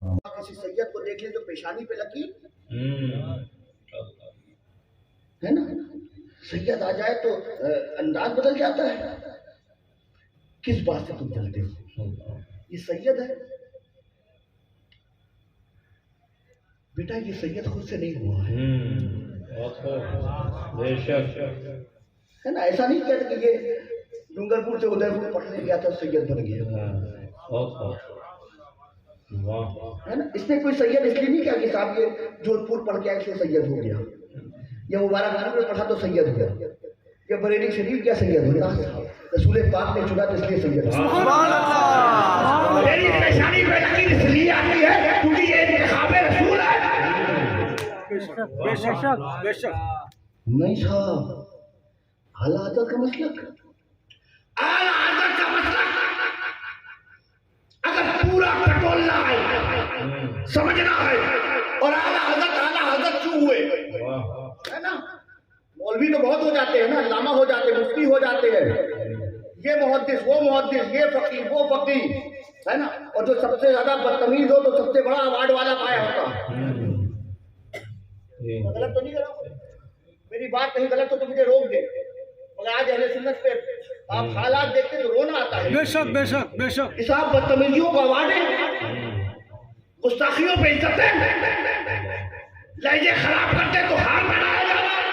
किसी सैयद को देख ले तो पेशानी पे लकीर है ना, सैयद आ जाए तो अंदाज बदल जाता है। किस बात से तुम चलते हो? ये सैयद है बेटा, ये सैयद खुद से नहीं हुआ है। है ना, ऐसा नहीं कहते कि ये डूंगरपुर से उदयपुर पढ़ने गया था सैयद बन गया। है ना, इसने कोई सैयद इसलिए नहीं कहा कि साहब ये जोधपुर पढ़ के आए इसलिए सैयद हो गया, या मुबारकपुर में पढ़ा तो सैयद हो गया, या बरेली शरीफ क्या सैयद हो गया। रसूल पाक ने चुना तो इसलिए सैयद हो गया। मेरी पेशानी पे लकीर इसलिए आती है क्योंकि ये इंतखाबे रसूल है। बेशक बेशक नहीं साहब, आला हज़रत का मसलक, आला हज़रत का मसलक अगर पूरा टटोलना है, समझना है, और आला हज़रत क्यों हुए, है ना। मौलवी तो बहुत हो जाते हैं ना, लामा हो जाते हैं, मुफ्ती हो जाते हैं, ये मुहद्दिस वो मुहद्दिस, ये फकीर वो फकीर, है ना। और जो सबसे ज्यादा बदतमीज हो तो सबसे बड़ा अवार्ड वाला पाया होता। गलत तो नहीं कर रहा हूं, मेरी बात कहीं गलत हो तो मुझे रोक दे, मगर आज अहले सुन्नत पे आप हालात देखते तो रोना आता है। बेशक बेशक बेशक, इस आप बदतमीजियों का अवार्ड है, गुस्ताखियों पे इज्जत है, लहजे खराब करते तो हार बनाया जा रहा है।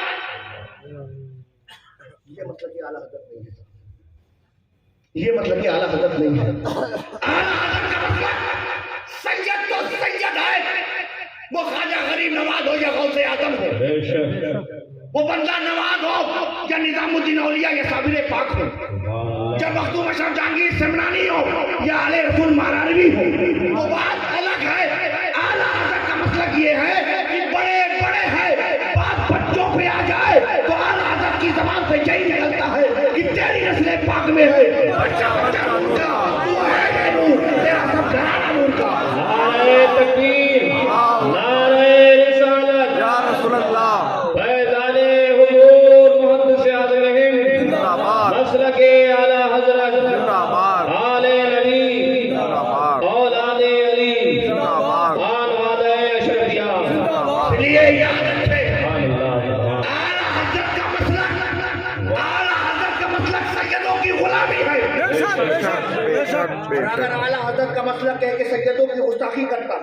ये मतलब कि आला हज़रत नहीं है, ये मतलब कि आला हज़रत नहीं है। आला हज़रत का मतलब सैयद तो सैयद है, वो ख्वाजा गरीब नवाज हो या गौसे आजम हो, वो बंदा नवाज हो या निजामुद्दीन औलिया या साबिर पाक हो, जब मखदूम अशरफ जहांगीर सिमरानी हो या आले रसूल महारानवी हो, वो बात अलग है। आला हज़रत का मतलब ये है कि बड़े बड़े हैं, बात बच्चों पे आ जाए तो आला हज़रत की ज़बान से यही निकलता है कि तेरी नस्ल पाक में है, बच्चा बच्चा नूर का, तू है नूर, तेरा सब घराना नूर का। नारे तकबीर, नारे रिसालत, या रसूल अल्लाह, फैज़ाने हुजूर मुहद्दिस आज़म जिंदाबाद, मसलके आला हज़रत जिंदाबाद, आले नबी जिंदाबाद, औलादे अली जिंदाबाद, आनवादे अशरफिया जिंदाबाद। इसलिए याद रखें, आला हज़रत का मसलक, आला हज़रत का मसलक सैयदों की गुलामी है। बेशक बेशक बेशक, अगर आला हज़रत का मसलक है कि सैयदों की गुस्ताखी करता,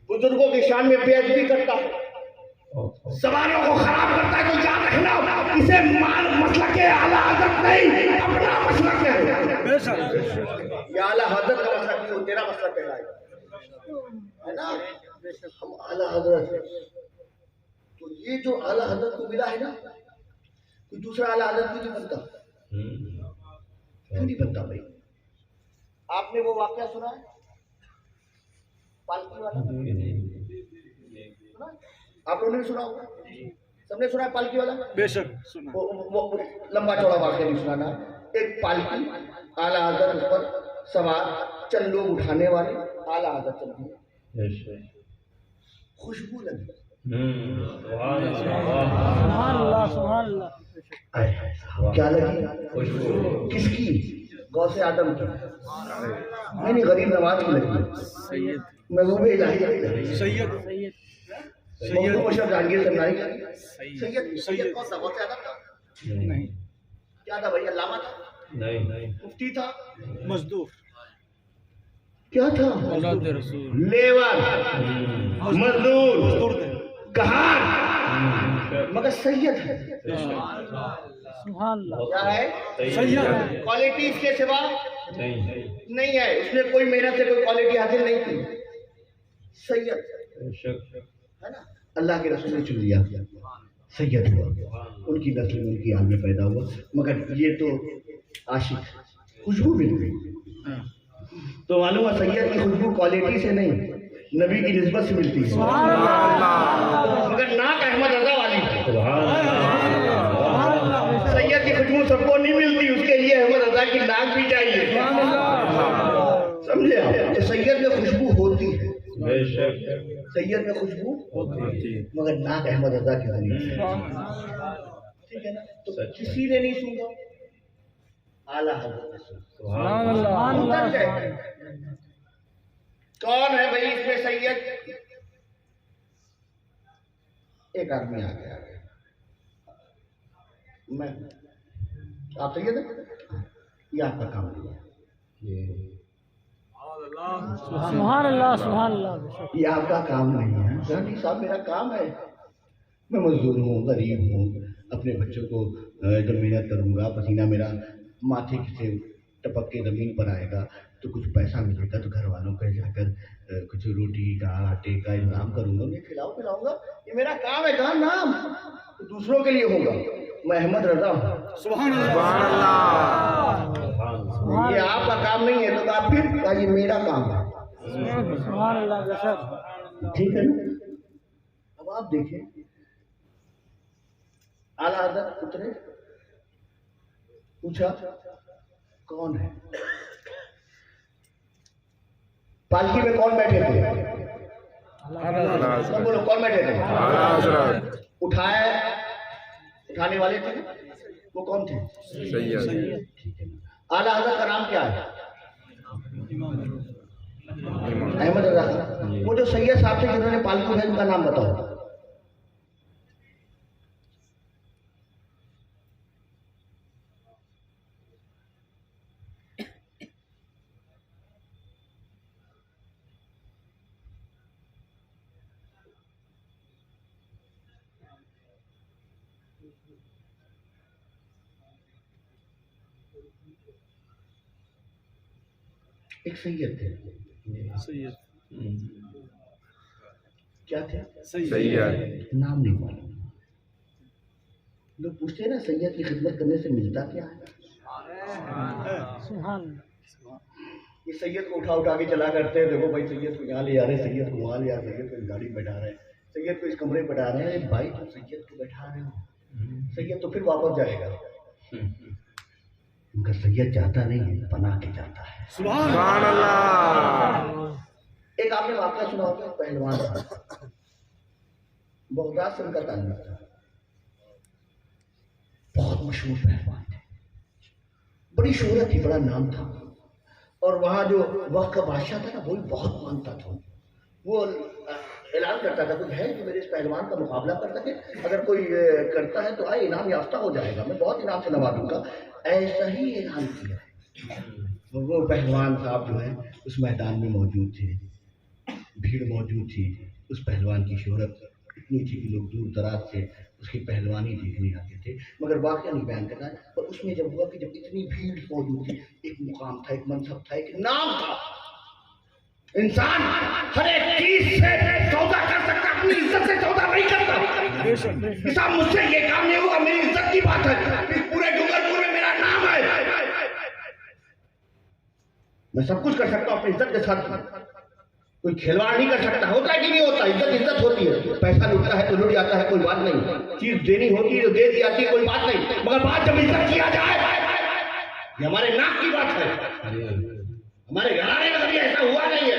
बुजुर्गों की शान में बेइज्जती करता, सवालों को खराब करता है, तो याद रखना इसे मान मसलक के आला हज़रत नहीं, अपना मसलक है। ये आला हज़रत का मसलक नहीं, वो तेरा मसलक है ना। हम आला हज़रत, तो ये जो आला हज़रत को मिला है ना, कोई दूसरा आला हज़रत क्यों नहीं बनता, क्यों नहीं बनता भाई। आपने वो वाकया सुना है पालकी वाला, आप लोगों ने भी सुना होगा, सबने सुना है पालकी वाला। बेशक सुना, वो लंबा चौड़ा वाकया नहीं सुनाना। एक पालकी, आला हज़रत उस पर सवार, चंद लोग उठाने वाले, आला हज़रत चल दिए, खुशबू लगी, क्या लगी खुशबू, किसकी, गौसे आदम की, नहीं गरीब नवाज की लगी, महबूब इलाही की, सैयद मखदूम अशरफ जहांगीर सिमरानी का सैयद। सैयद कौन था, गौसे आदम था नहीं, क्या था भैया, लामा था नहीं, मुफ्ती था, मजदूर, क्या था, लेबर, मजदूर, कहार, मगर सैयद है। क्या है, सैयद। क्वालिटी इसके सिवा नहीं है, उसने कोई मेहनत से कोई क्वालिटी हासिल नहीं की, सैयद है ना। अल्लाह के रसूल ने चुन लिया, सैयद हुआ, उनकी नस्ल में उनकी आल में पैदा हुआ, मगर ये तो आशिक, खुशबू मिल गई। तो मालूम है सैयद की खुशबू क्वालिटी से नहीं, नबी की निस्बत से मिलती है, मगर नाक अहमद रजा वाली है। सैयद की खुशबू सबको नहीं मिलती, उसके लिए अहमद रजा की नाक भी चाहिए, समझे आप। सैयद में खुशबू होती है, सैयद में खुशबू होती है, मगर नाक अहमद रजा की होनी है, ठीक है ना। तो किसी ने नहीं सुना, आला हज़रत कौन है भाई इसमें सैयद? एक आदमी आ गया, मैं आप सैयद है? ये आपका काम नहीं है। सुभान अल्लाह सुभान अल्लाह। ये आपका काम नहीं है। गांधी साहब मेरा काम है, मैं मजदूर हूँ, गरीब हूँ, अपने बच्चों को जब मेहनत करूँगा, पसीना मेरा माथे से टपक के ज़मीन पर आएगा तो कुछ पैसा मिलेगा, तो घर वालों को जाकर कुछ रोटी का आटे का इंतजाम करूँगा, मैं खिलाऊँ पिलाऊँगा, ये मेरा काम है। कहा नाम तो दूसरों के लिए होगा। मैं अहमद रजा हूँ। सुभान अल्लाह। ये आपका काम नहीं है तो आप फिर ये मेरा काम है। सुभान अल्लाह। ठीक है ना? अब आप देखें, आला हज़रत उतरे, पूछा कौन है? पालकी में कौन बैठे थे? सब बोलो कौन बैठे थे? उठाने वाले थे, वो कौन थे? सैयद। ठीक है। आला हज़रत का नाम क्या है? अहमद रजा। वो जो सैयद साहब थे जिन्होंने पालकी उठाई, उनका नाम बताओ। एक सैयद थे। सैयद क्या थे? सैयद। नाम नहीं मालूम। लोग पूछते हैं ना सैयद की खिदमत करने से मिलता क्या है? सुभान। ये सैयद को उठा उठा के चला करते हैं। देखो भाई सैयद को यहाँ ले आ रहे, सैयद को वहाँ ले आ रहे, सैयद को इस गाड़ी में बैठा रहे हैं, सैयद को इस कमरे में बैठा रहे हैं। भाई तुम सैयद को बैठा रहे हो, सैयद तो फिर वापस जाएगा। उनका सैयद जाता नहीं है, बना के जाता है। सुभान अल्लाह। एक आपने वाक़या सुना होगा, पहलवान था, बगदाद से उनका ताल्लुक था, बहुत मशहूर पहलवान थे, बड़ी शोहरत थी, बड़ा नाम था। और वहाँ जो वक्त का बादशाह था ना, वो भी बहुत मानता था। वो ऐलान करता था, कुछ है कि मेरे इस पहलवान का मुकाबला कर सके, अगर कोई करता है तो आए, इनाम याफ्ता हो जाएगा, मैं बहुत इनाम से नवाजूंगा। ऐसा ही ऐलान किया। वो पहलवान साहब जो है उस मैदान में मौजूद थे, भीड़ मौजूद थी। उस पहलवान की शोहरत इतनी थी कि लोग दूर दराज से उसकी पहलवानी देखने आते थे, मगर वाकया नहीं बयान करना है। और उसमें जब हुआ कि जब इतनी भीड़ मौजूद थी, एक मुकाम था, एक मनसब था, एक नाम था। इंसान हर एक चीज से सौदा कर सकता, अपनी इज्जत से सौदा नहीं करता। साहब मुझसे ये काम नहीं होगा, मेरी इज्जत की बात है, इस पूरे डूंगरपुर में मेरा नाम है, मैं सब कुछ कर सकता हूँ अपनी इज्जत के साथ। कोई खिलवाड़ नहीं कर सकता। होता है कि नहीं होता? इज्जत इज्जत होती है। पैसा लुटता है तो लुट जाता है, कोई बात नहीं। चीज देनी होती है तो दे दी जाती है, कोई बात नहीं। मगर बात जब इज्जत किया जाए, ये हमारे नाक की बात है। हमारे घराने में कभी ऐसा हुआ नहीं है।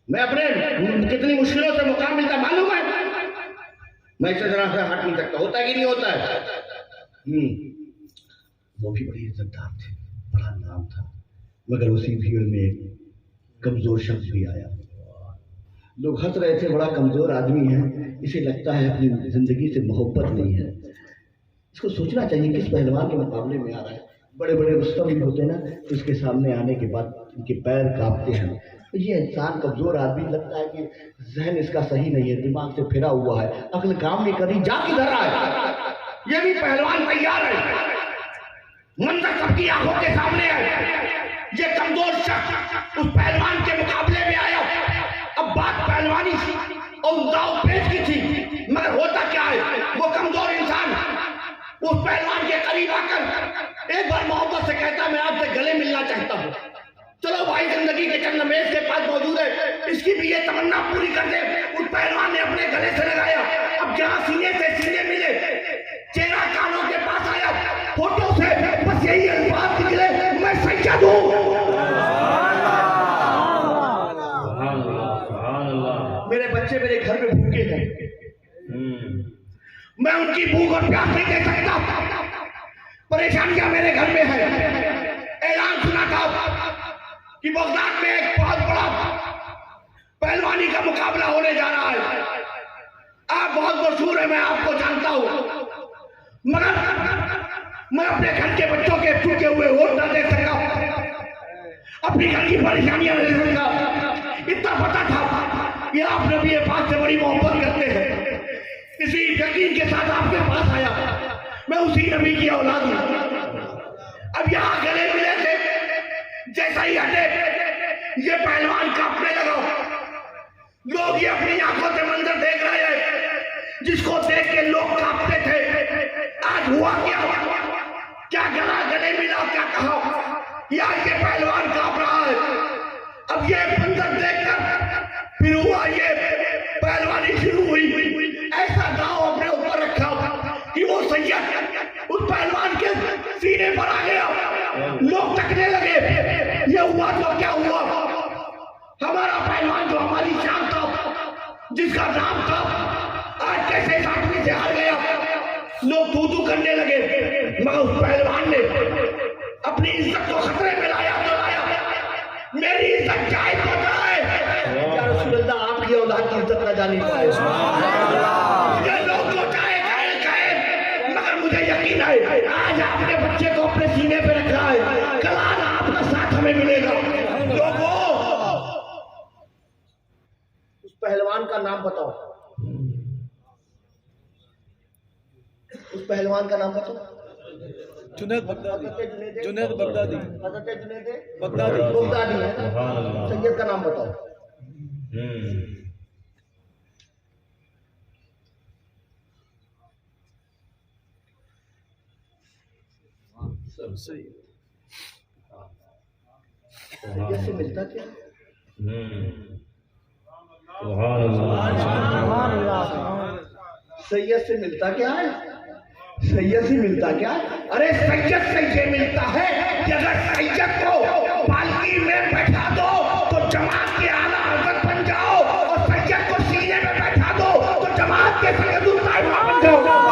मैं अपने कितनी मुश्किलों से मुकाम मिलता मालूम है, मैं इसे जरा से हट नहीं सकता। होता है कि नहीं होता है? वो भी बड़ी इज्जतदार थे, बड़ा नाम था, मगर उसी भीड़ में एक कमजोर शख्स भी आया। लोग हंस रहे थे, बड़ा कमजोर आदमी है, इसे लगता है अपनी जिंदगी से मोहब्बत नहीं है, इसको सोचना चाहिए किस पहलवान के मुकाबले में आ रहा है। बड़े बड़े रुस्तम भी होते ना, तो उसके सामने आने के बाद उनके पैर कांपते हैं। तो ये इंसान कमजोर आदमी, लगता है कि जहन इसका सही नहीं है, दिमाग से फिरा हुआ है, अक्ल काम नहीं कर रही, जा किधर आए। ये भी पहलवान तैयार है, मंजर सबकी आंखों के सामने है। ये कमजोर शख्स उस पहलवान के मुकाबले में आया। अब बात पहलवानी और दाव पेच की थी, मगर होता क्या है, वो कमजोर इंसान उस पहलवान के करीब आकर एक बार मोहब्बत से कहता, मैं आपसे गले मिलना चाहता हूँ, चलो भाई जिंदगी के चंद लम्हे के पास मौजूद है, इसकी भी ये तमन्ना पूरी कर दे। उस पहलवान ने अपने गले से लगाया। अब जहाँ सीने से सीने मिले, चेहरा कानों के पास आया, फोटो से बस यही अल्फाज निकले, मैं सैयद हूँ। मेरे बच्चे मेरे घर में भूखे हैं, मैं उनकी भूख और प्यास नहीं दे सकता, परेशानियां मेरे घर में है। ऐलान सुना था कि बगदाद में एक बहुत बड़ा मुकाबला होने जा रहा है। आप बहुत मशहूर है, मैं आपको जानता हूं, मगर मैं अपने घर के बच्चों के चुके हुए वोट न दे सका, अपनी घर की परेशानियां नहीं दे सका। इतना पता था कि आप नबी पाक से बड़ी मोहब्बत करते हैं, इसी यकीन के साथ आपके पास आया। मैं उसी नबी की औलाद हूं। अब यहाँ गले मिले थे, जैसा ही हटे ये पहलवान कांपने लगा। लोग ये अपनी आंखों से मंजर देख रहे हैं जिसको देख के लोग कांपते थे। आज हुआ क्या? क्या गला गले मिला, क्या कहा? या ये पहलवान कांप रहा है। अब ये मंजर देखकर फिर हुआ, ये पहलवानी शुरू हुई। ऐसा दांव अपने ऊपर रखा कि वो सैयद उस पहलवान के सीने पर आ गया। लोग तकने लगे, ये हुआ तो क्या हुआ? हमारा पहलवान जो हमारी शान था, जिसका नाम था, आज कैसे साथी से हार गया। लोग तू तू करने लगे, मगर उस पहलवान ने अपनी इज्जत को खतरे में लाया तो लाया। मेरी इज्जत जाए तो जाए, या रसूल अल्लाह आपकी औलाद की इज्जत न जानी पाए। लोग तो चाहे कहे, मगर मुझे यकीन है आज आपने बच्चे को अपने सीने पे रखा है, कल आज आपका साथ हमें मिलेगा। लोगों, उस पहलवान का नाम बताओ, उस पहलवान का नाम बताओ। जुनैद बगदादी, जुनैद बगदादी, हज़रत जुनैद बगदादी, बगदादी है ना। सैयद का नाम बताओ। सही। सैयद से मिलता क्या? सैयद से मिलता क्या है? सैयद से मिलता क्या? अरे सैयद से ये मिलता है कि अगर सैयद को पालकी में बैठा दो तो जमात के आला हज़रत बन जाओ, और सैयद को सीने में बैठा दो तो जमात के सैयद बन जाओ।